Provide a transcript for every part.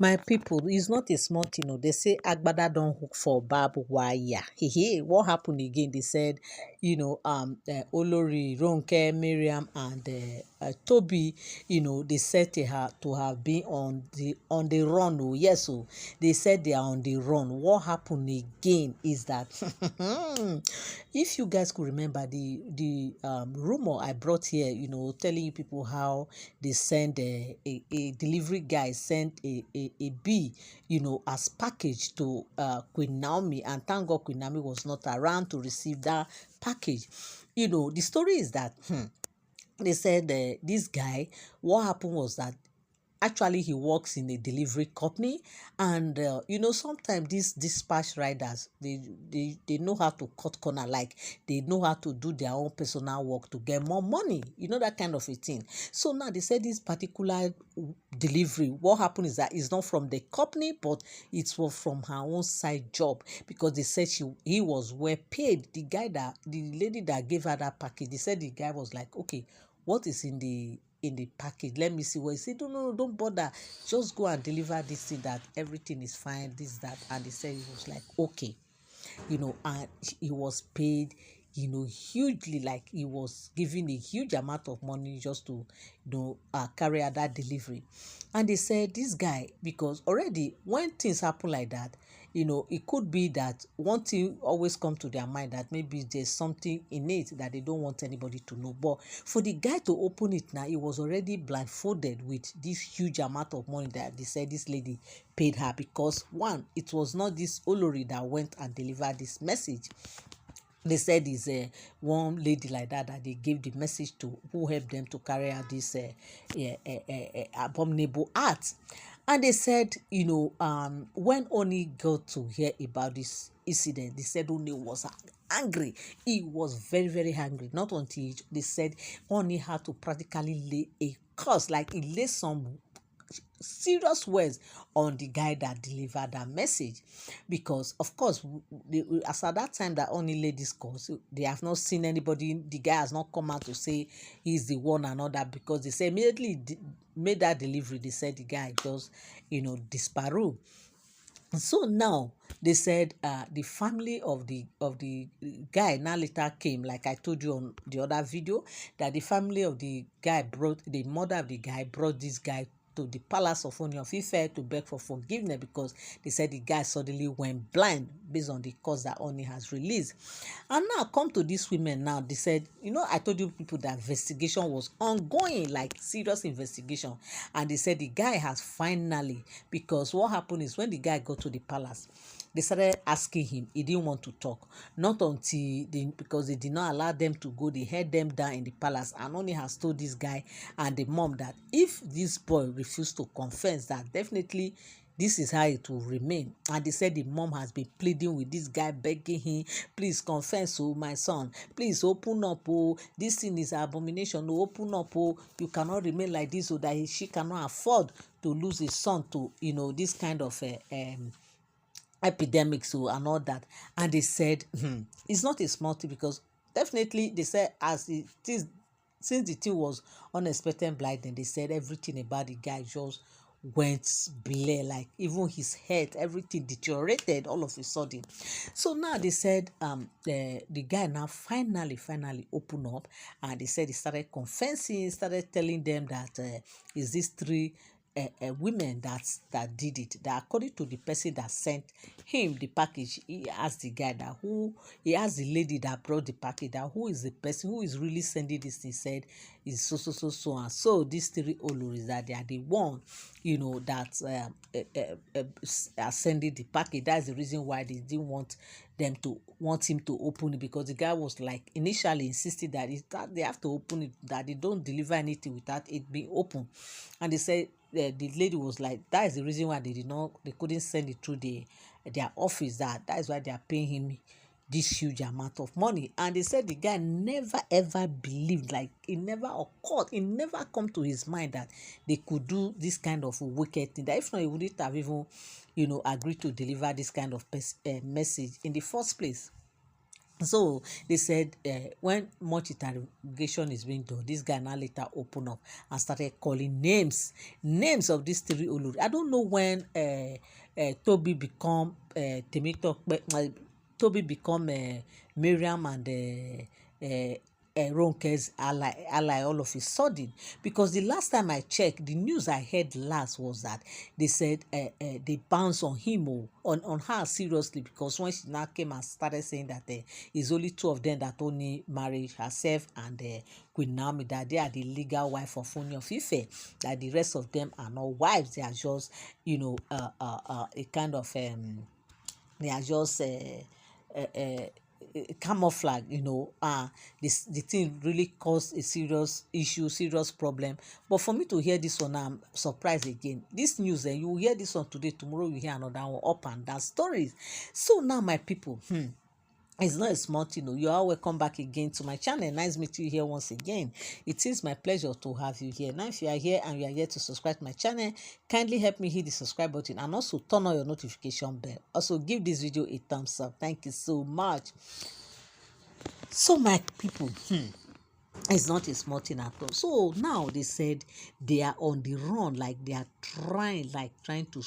My people, it's not a small thing. Oh. They say Agbada don't hook for barbed wire. Hey, what happened again? They said, Olori, Ronke, Miriam, and Toby, they said to have been on the run. Oh, yes, oh, they said they are on the run. What happened again is that if you guys could remember the rumor I brought here, telling you people how they send a delivery guy sent a bee, as package to Queen Naomi, and thank God Queen Naomi was not around to receive that package. The story is that they said this guy, what happened was that actually he works in a delivery company, and sometimes these dispatch riders, they know how to cut corner, like they know how to do their own personal work to get more money, that kind of a thing. So now they said this particular delivery, what happened is that it's not from the company, but it was from her own side job, because they said he was well paid. The lady that gave her that package, they said the guy was like, okay, what is in the package? Let me see. What he said, no, don't bother, just go and deliver this thing, that everything is fine, this, that. And he said he was like, okay, and he was paid, hugely, like he was given a huge amount of money just to, carry out that delivery. And they said this guy, because already when things happen like that, it could be that one thing always come to their mind, that maybe there's something in it that they don't want anybody to know. But for the guy to open it now, he was already blindfolded with this huge amount of money that they said this lady paid her, because one, it was not this Olori that went and delivered this message. They said it's one lady like that they gave the message to, who helped them to carry out this abominable act. And they said, when Ooni got to hear about this incident, they said Ooni was angry. He was very, very angry. Not until they said Ooni had to practically lay a curse, like he laid some serious words on the guy that delivered that message, because of course as at that time that only ladies calls, they have not seen anybody, the guy has not come out to say he's the one and all that, because they say immediately made that delivery, they said the guy just disparate. So now they said the family of the guy now later came, like I told you on the other video, that the family of the guy brought, the mother of the guy brought this guy to the palace of Ooni of Ife to beg for forgiveness, because they said the guy suddenly went blind based on the cause that Ooni has released. And now come to these women now, they said, I told you people that investigation was ongoing, like serious investigation, and they said the guy has finally, because what happened is when the guy got to the palace, they started asking him, he didn't want to talk, not until because they did not allow them to go, they held them down in the palace, and Ooni has told this guy and the mom that if this boy refused to confess, that definitely this is how it will remain. And they said the mom has been pleading with this guy, begging him, please confess, oh my son, please open up, oh, this thing is abomination, oh, open up, oh, you cannot remain like this, so that she cannot afford to lose his son to this kind of epidemic, so and all that. And they said it's not a small thing, because definitely they said, as it is, since the thing was unexpected blinding, they said everything about the guy just went blur, like even his head, everything deteriorated all of a sudden. So now they said the guy now finally opened up, and they said he started confessing, started telling them that is this three women that did it, that according to the person that sent him the package, he asked the guy that who, he asked the lady that brought the package that who is the person who is really sending this thing, said is so and so, these three Oloris, that they are the one that are sending the package. That's the reason why they didn't want him to open it, because the guy was like initially insisted that they have to open it, that they don't deliver anything without it being open. And they said the lady was like, that is the reason why they couldn't send it through their office, that is why they are paying him this huge amount of money. And they said the guy never ever believed, like it never occurred, it never come to his mind that they could do this kind of wicked thing, that if not he wouldn't have even agreed to deliver this kind of message in the first place. So they said when much interrogation is being done, this guy now later opened up and started calling names of these three Olori. I don't know when Toby become Toby become Miriam and Ronke's ally all of a sudden, because the last time I checked, the news I heard last was that they said they bounced on him, on her seriously, because when she now came and started saying that it's only two of them that only married, herself and Queen Naomi, that they are the legal wife of Ooni of Ife, that the rest of them are not wives, they are just a kind of they are just camouflage, this the thing really caused a serious issue, serious problem. But for me to hear this one, I'm surprised again. This news, you will hear this one today, tomorrow you hear another one, up and down stories. So now, my people, it's not a small thing. You are welcome back again to my channel. Nice meeting you here once again. It is my pleasure to have you here. Now, if you are here and you are here to subscribe to my channel, kindly help me hit the subscribe button and also turn on your notification bell. Also, give this video a thumbs up. Thank you so much. So, my people, it's not a small thing at all. So now they said they are on the run, like they are trying to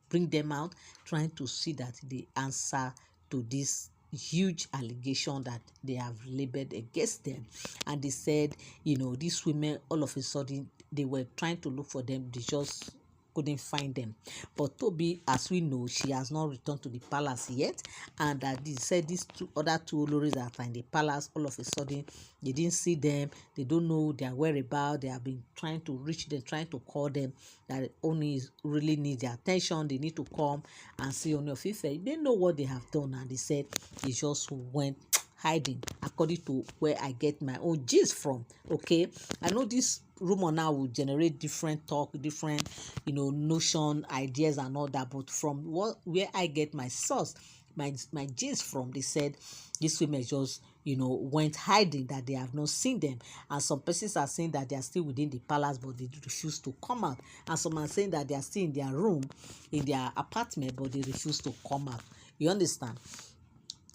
bring them out, trying to see that they answer to this huge allegation that they have labeled against them. And they said, these women, all of a sudden, they were trying to look for them, they just couldn't find them. But Toby, as we know, she has not returned to the palace yet, and they said these other two Oloris that are in the palace, all of a sudden they didn't see them, they don't know their whereabouts, they have been trying to reach them, trying to call them, that only really need their attention, they need to come and see Ooni of Ife. They know what they have done, and they said they just went hiding, according to where I get my own gist from. Okay, I know this rumor now will generate different talk, different notion, ideas and all that, but from where I get my source, my gist from, they said these women just went hiding, that they have not seen them, and some persons are saying that they are still within the palace but they refuse to come out, and some are saying that they are still in their room, in their apartment, but they refuse to come out. You understand?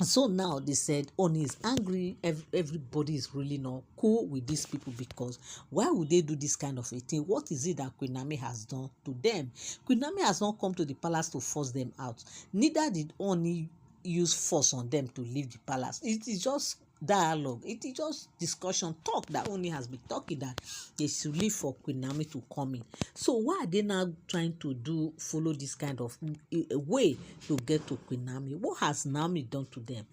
So now they said Ooni is angry. Everybody is really not cool with these people, because why would they do this kind of a thing? What is it that Queen Naomi has done to them? Queen Naomi has not come to the palace to force them out. Neither did Ooni use force on them to leave the palace. It is just dialogue. It is just discussion, talk that Ooni has been talking, that they should leave for Queen Naomi to come in. So why are they now trying to follow this kind of a way to get to Queen Naomi? What has Naomi done to them?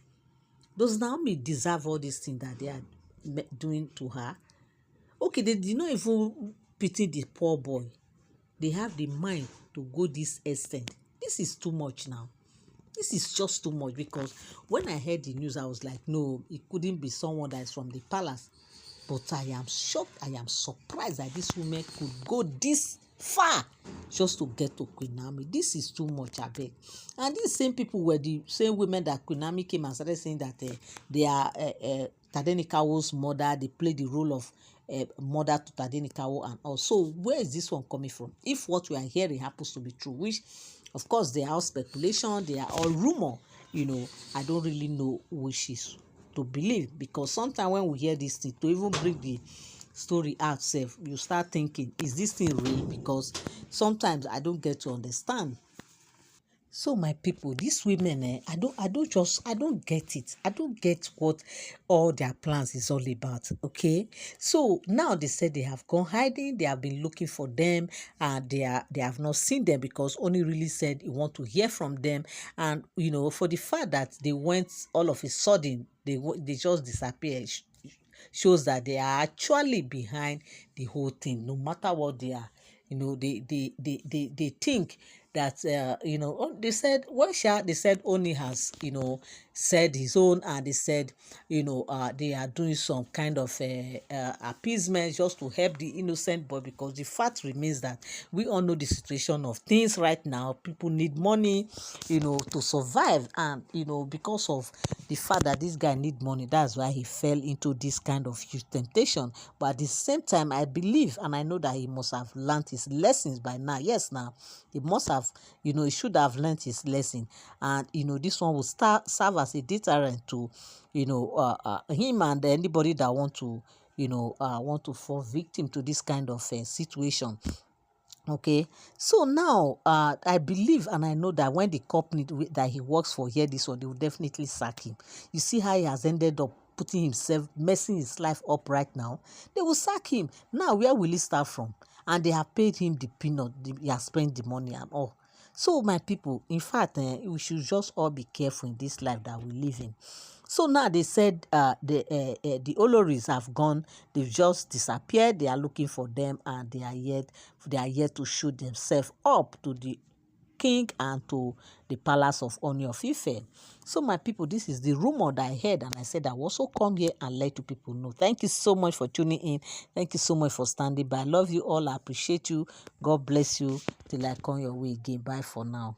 Does Naomi deserve all these things that they are doing to her? Okay, they did not even pity the poor boy. They have the mind to go this extent. This is too much now. This is just too much, because when I heard the news, I was like, no, it couldn't be someone that is from the palace. But I am shocked, I am surprised that this woman could go this far just to get to Queen Naomi. This is too much, abeg. And these same people were the same women that Queen Naomi came and started saying that they are Tadenikawo's mother. They play the role of mother to Tadenikawo and all. So where is this one coming from? If what we are hearing happens to be true, which of course they are all speculation, they are all rumor, I don't really know which is to believe, because sometimes when we hear this thing, to even bring the story out self, you start thinking, is this thing real? Because sometimes I don't get to understand. So my people, these women, I don't get it. I don't get what all their plans is all about. Okay, so now they said they have gone hiding. They have been looking for them, and they have not seen them, because Ooni really said he want to hear from them. And for the fact that they went all of a sudden, they just disappeared, shows that they are actually behind the whole thing. No matter what they are, they think that they said, well, they said Ooni has said his own, and they said they are doing some kind of appeasement just to help the innocent boy, because the fact remains that we all know the situation of things right now. People need money to survive, and because of the fact that this guy need money, that's why he fell into this kind of huge temptation. But at the same time, I believe and I know that he must have learned his lessons by now. Yes, now he must have have, he should have learned his lesson. And, this one will serve as a deterrent to, him and anybody that want to fall victim to this kind of situation. Okay, so now I believe and I know that when the company that he works for hear this one, they will definitely sack him. You see how he has ended up putting himself, messing his life up right now. They will sack him. Now, where will he start from? And they have paid him the peanut, he has spent the money and all. So, my people, in fact, we should just all be careful in this life that we live in. So now they said the Oloris have gone. They've just disappeared. They are looking for them, and they are yet to show themselves up to the king and to the palace of Ooni of Ife. So my people, this is the rumor that I heard, and I said I will also come here and let you people know. Thank you so much for tuning in. Thank you so much for standing by. I love you all. I appreciate you. God bless you till I come your way again. Bye for now.